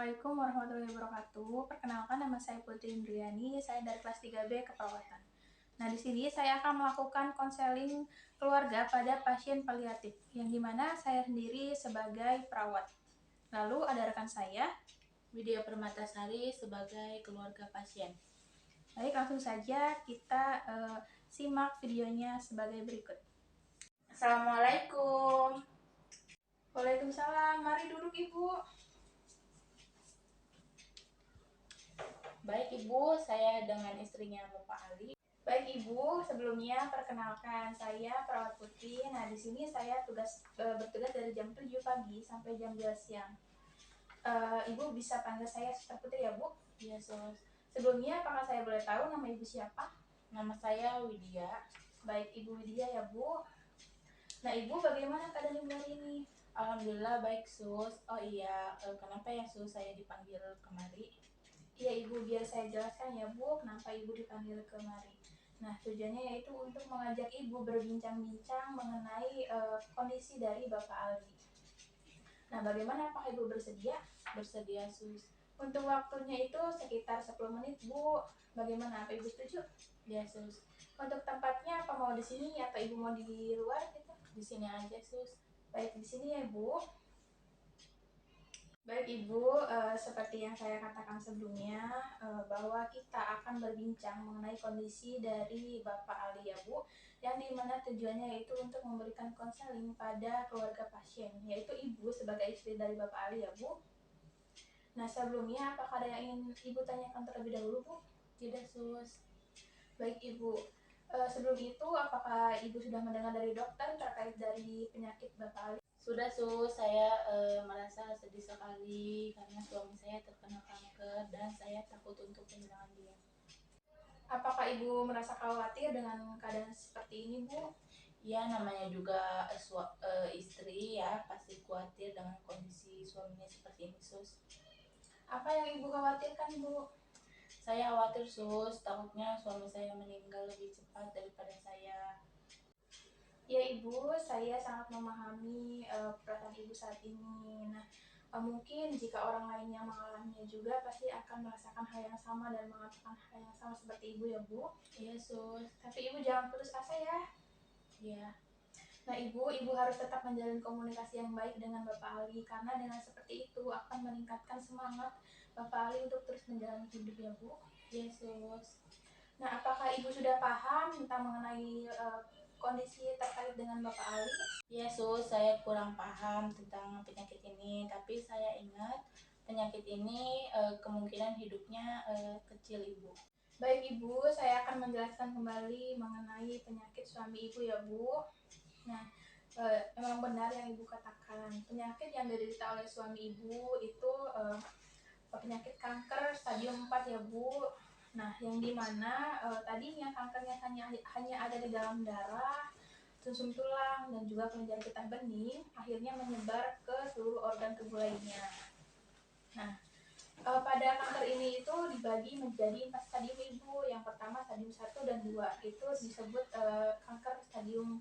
Assalamualaikum warahmatullahi wabarakatuh. Perkenalkan, nama saya Putri Indriani, saya dari kelas 3B Keperawatan. Nah, di sini saya akan melakukan konseling keluarga pada pasien paliatif, yang dimana saya sendiri sebagai perawat. Lalu ada rekan saya, Widya Permatasari sebagai keluarga pasien. Baik, langsung saja kita simak videonya sebagai berikut. Assalamualaikum. Waalaikumsalam, mari duduk Ibu. Baik Ibu, saya dengan istrinya Bapak Ali. Baik Ibu, sebelumnya perkenalkan saya perawat Putri. Nah, di sini saya bertugas dari jam 7 pagi sampai jam 12 siang. Ibu bisa panggil saya Suster Putri ya, Bu? Iya, Sus. Sebelumnya, apakah saya boleh tahu nama Ibu siapa? Nama saya Widya. Baik, Ibu Widya ya, Bu. Nah, Ibu bagaimana keadaan Ibu hari ini? Alhamdulillah baik, Sus. Oh iya, kenapa ya Sus saya dipanggil kemari? Iya Ibu, biar saya jelaskan ya Bu, kenapa Ibu dipanggil kemari. Nah, tujuannya yaitu untuk mengajak Ibu berbincang-bincang mengenai kondisi dari Bapak Aldi. Nah, bagaimana, apakah Ibu bersedia? Bersedia, Sus. Untuk waktunya itu sekitar 10 menit Bu. Bagaimana, apa Ibu setuju? Ya, Sus. Untuk tempatnya, apa mau di sini atau Ibu mau di luar gitu? Di sini aja, Sus. Baik, di sini ya Bu. Baik Ibu, seperti yang saya katakan sebelumnya, bahwa kita akan berbincang mengenai kondisi dari Bapak Ali ya Bu, yang dimana tujuannya yaitu untuk memberikan konseling pada keluarga pasien, yaitu Ibu sebagai istri dari Bapak Ali ya Bu. Nah, sebelumnya apakah ada yang ingin Ibu tanyakan terlebih dahulu Bu? Tidak, Sus. Baik Ibu, sebelum itu apakah Ibu sudah mendengar dari dokter terkait dari penyakit Bapak Ali? Sudah, Sus. Saya merasa sedih sekali karena suami saya terkena kanker dan saya takut untuk kehilangan dia. Apakah Ibu merasa khawatir dengan keadaan seperti ini Bu? Ya, namanya juga istri ya, pasti khawatir dengan kondisi suaminya seperti ini, Sus. Apa yang Ibu khawatirkan Bu? Saya khawatir, Sus, takutnya suami saya meninggal lebih cepat daripada saya. Ya Ibu, saya sangat memahami perasaan Ibu saat ini. Nah, mungkin jika orang lain yang mengalaminya juga pasti akan merasakan hal yang sama dan mengatakan hal yang sama seperti Ibu ya Bu. Iya, Sus. Tapi Ibu jangan putus asa ya. Iya. Nah Ibu harus tetap menjalin komunikasi yang baik dengan Bapak Ali, karena dengan seperti itu akan meningkatkan semangat Bapak Ali untuk terus menjalani hidup ya Bu. Iya, Sus. Nah, apakah Ibu sudah paham tentang mengenai kondisi terkait dengan Bapak Ali? Iya, Sus, saya kurang paham tentang penyakit ini, tapi saya ingat penyakit ini kemungkinan hidupnya kecil, Ibu. Baik Ibu, saya akan menjelaskan kembali mengenai penyakit suami Ibu ya Bu. Nah, memang benar yang Ibu katakan, penyakit yang diderita oleh suami Ibu itu penyakit kanker stadium 4 ya Bu. Nah, yang dimana tadinya kankernya hanya ada di dalam darah, sumsum tulang, dan juga kelenjar getah bening, akhirnya menyebar ke seluruh organ tubuh lainnya. Nah, pada kanker ini itu dibagi menjadi 4 stadium Ibu. Yang pertama stadium 1 dan 2 itu disebut kanker stadium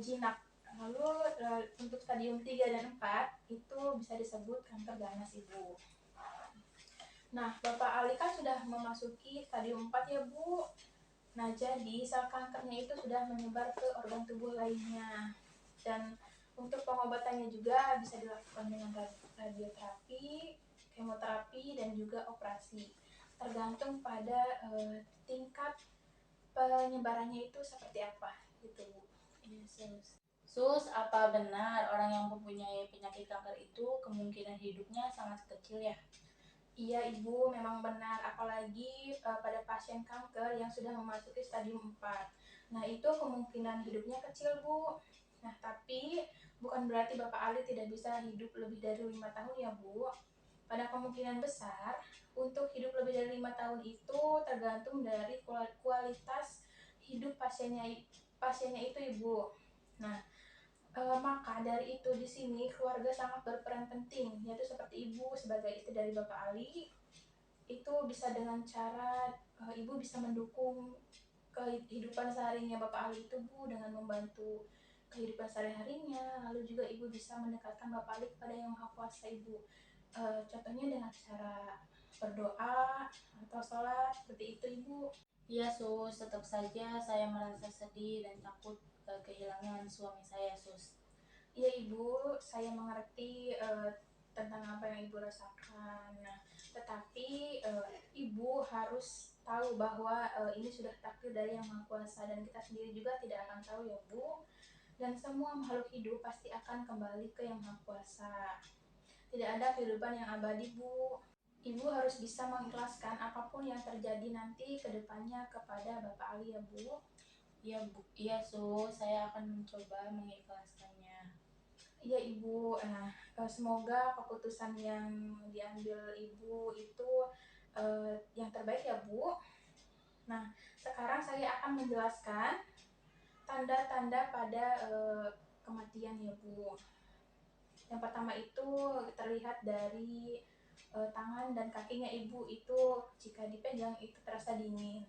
jinak. Lalu untuk stadium 3 dan 4 itu bisa disebut kanker ganas Ibu. Nah, Bapak Ali kan sudah memasuki stadium 4 ya Bu. Nah, jadi sel kankernya itu sudah menyebar ke organ tubuh lainnya. Dan untuk pengobatannya juga bisa dilakukan dengan radioterapi, kemoterapi, dan juga operasi. Tergantung pada tingkat penyebarannya itu seperti apa gitu Bu. Iya, Sus. Sus, apa benar orang yang mempunyai penyakit kanker itu kemungkinan hidupnya sangat kecil ya? Iya Ibu, memang benar, apalagi pada pasien kanker yang sudah memasuki stadium 4. Nah, itu kemungkinan hidupnya kecil Bu. Nah, tapi bukan berarti Bapak Ali tidak bisa hidup lebih dari 5 tahun ya Bu. Pada kemungkinan besar, untuk hidup lebih dari 5 tahun itu tergantung dari kualitas hidup pasiennya itu Ibu. Nah, maka dari itu di sini keluarga sangat berperan penting, yaitu seperti Ibu sebagai istri dari Bapak Ali, itu bisa dengan cara Ibu bisa mendukung kehidupan seharinya Bapak Ali itu Bu, dengan membantu kehidupan sehari-harinya. Lalu juga Ibu bisa mendekatkan Bapak Ali kepada Yang Maha Kuasa Ibu. Contohnya dengan cara berdoa atau sholat seperti itu Ibu. Iya sus, tetap saja saya merasa sedih dan takut kehilangan suami saya sus. Iya Ibu, saya mengerti tentang apa yang Ibu rasakan. Nah, tetapi Ibu harus tahu bahwa ini sudah takdir dari Yang Maha Kuasa dan kita sendiri juga tidak akan tahu ya Bu. Dan semua makhluk hidup pasti akan kembali ke Yang Maha Kuasa. Tidak ada kehidupan yang abadi Bu. Ibu harus bisa mengikhlaskan apapun yang terjadi nanti ke depannya kepada Bapak Ali ya Bu. Iya bu, iya sus, saya akan mencoba mengikhlaskannya. Iya Ibu, nah semoga keputusan yang diambil Ibu itu yang terbaik ya Bu. Nah, sekarang saya akan menjelaskan tanda-tanda pada kematian ya Bu. Yang pertama itu terlihat dari tangan dan kakinya Ibu itu jika dipegang itu terasa dingin.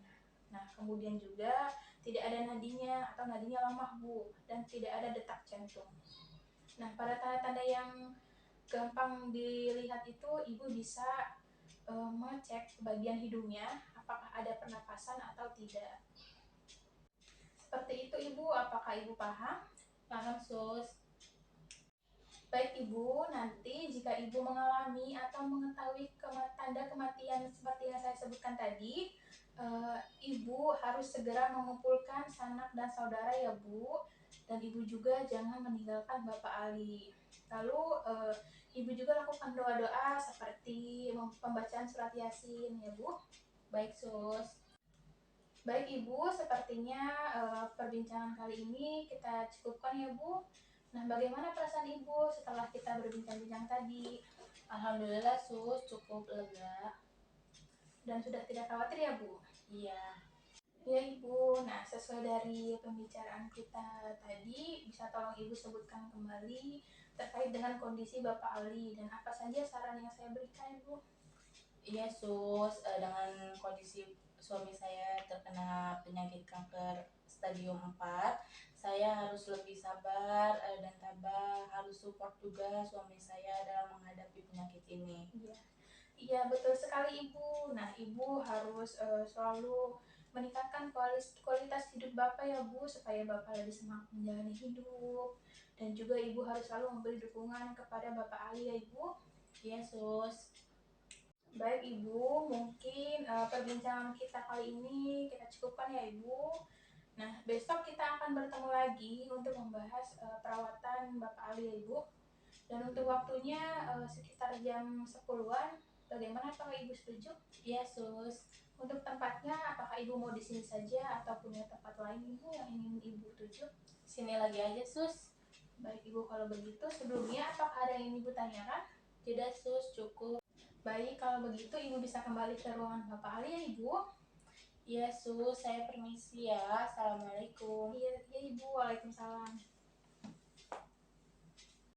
Nah, kemudian juga tidak ada nadinya atau nadinya lemah Bu, dan tidak ada detak jantung. Nah, pada tanda-tanda yang gampang dilihat itu Ibu bisa mengecek bagian hidungnya apakah ada pernapasan atau tidak. Seperti itu Ibu, apakah Ibu paham? Paham sus. Baik Ibu, nanti jika Ibu mengalami atau mengetahui tanda kematian seperti yang saya sebutkan tadi, Ibu harus segera mengumpulkan sanak dan saudara ya Bu, dan Ibu juga jangan meninggalkan Bapak Ali. Lalu Ibu juga lakukan doa-doa seperti pembacaan surat Yasin ya Bu. Baik sus. Baik Ibu, sepertinya perbincangan kali ini kita cukupkan ya Bu. Nah, bagaimana perasaan Ibu setelah kita berbincang-bincang tadi? Alhamdulillah sus, cukup lega. Dan sudah tidak khawatir ya Bu? Iya. Ya Ibu, nah sesuai dari pembicaraan kita tadi, bisa tolong Ibu sebutkan kembali terkait dengan kondisi Bapak Ali dan apa saja saran yang saya berikan Ibu? Iya sus, dengan kondisi suami saya terkena penyakit kanker stadium 4, saya harus lebih sabar dan tabah, harus support juga suami saya dalam menghadapi penyakit ini. Iya, iya betul sekali Ibu. Nah Ibu harus selalu meningkatkan kualitas hidup Bapak ya Bu, supaya Bapak lebih semangat menjalani hidup. Dan juga Ibu harus selalu memberi dukungan kepada Bapak Ali ya Ibu. Iya sus. Baik Ibu, mungkin perbincangan kita kali ini kita cukupkan ya Ibu. Nah, besok kita akan bertemu lagi untuk membahas perawatan Bapak Ali ya Ibu. Dan untuk waktunya sekitar jam 10-an. Bagaimana, apakah Ibu setuju? Iya sus. Untuk tempatnya, apakah Ibu mau di sini saja atau punya tempat lain Ibu yang ingin Ibu tuju? Sini lagi aja sus. Baik Ibu, kalau begitu sebelumnya apakah ada yang ingin Ibu tanyakan? Tidak sus, cukup. Baik, kalau begitu Ibu bisa kembali ke ruangan Bapak Ali ya Ibu. Iya sus, saya permisi ya. Assalamualaikum. Iya, iya Ibu, Waalaikumsalam.